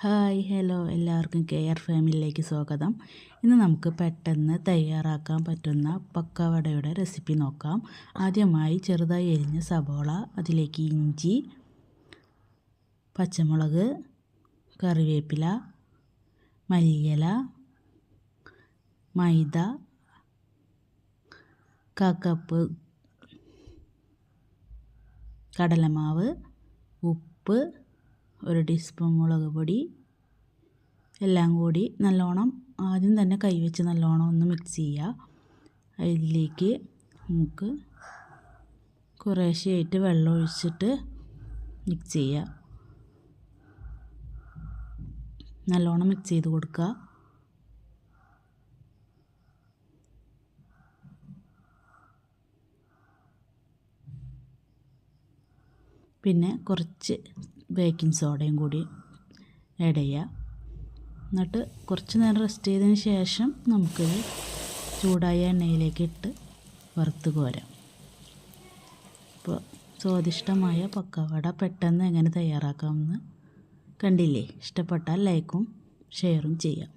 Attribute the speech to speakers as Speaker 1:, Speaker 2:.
Speaker 1: Hi hello എല്ലാവർക്കും care ഫാമിലിയിലേക്ക് സ്വാഗതം. ഇന്ന് നമുക്ക് പെട്ടെന്ന് തയ്യാറാക്കാൻ പറ്റുന്ന പക്കവടയുടെ റെസിപ്പി നോക്കാം. ആദ്യമായി ചെറുതായി എരിഞ്ഞ സബോള, അതിലേക്ക് ഇഞ്ചി, പച്ചമുളക്, കറിവേപ്പില, മല്ലിയില, മൈദ, 1 കപ്പ് കടലമാവ്, ഉപ്പ്, 1 ടീസ്പൂൺ മുളക് പൊടി എല്ലാം കൂടി നല്ലോണം ആദ്യം തന്നെ കൈവച്ച് നല്ലോണം ഒന്ന് മിക്സ് ചെയ്യുക. അതിലേക്ക് നമുക്ക് കുറേശ്ശെയായിട്ട് വെള്ളം ഒഴിച്ചിട്ട് മിക്സ് ചെയ്യുക. നല്ലോണം മിക്സ് ചെയ്ത് കൊടുക്കുക. പിന്നെ കുറച്ച് ബേക്കിംഗ് സോഡയും കൂടി ആഡ് ചെയ്യുക. എന്നിട്ട് കുറച്ച് നേരം റെസ്റ്റ് ചെയ്തതിന് ശേഷം നമുക്കിത് ചൂടായ എണ്ണയിലേക്ക് ഇട്ട് വറുത്ത് കോരാം. അപ്പോൾ സ്വാദിഷ്ടമായ പക്കവട പെട്ടെന്ന് എങ്ങനെ തയ്യാറാക്കാമെന്ന് കണ്ടില്ലേ? ഇഷ്ടപ്പെട്ടാൽ ലൈക്കും ഷെയറും ചെയ്യാം.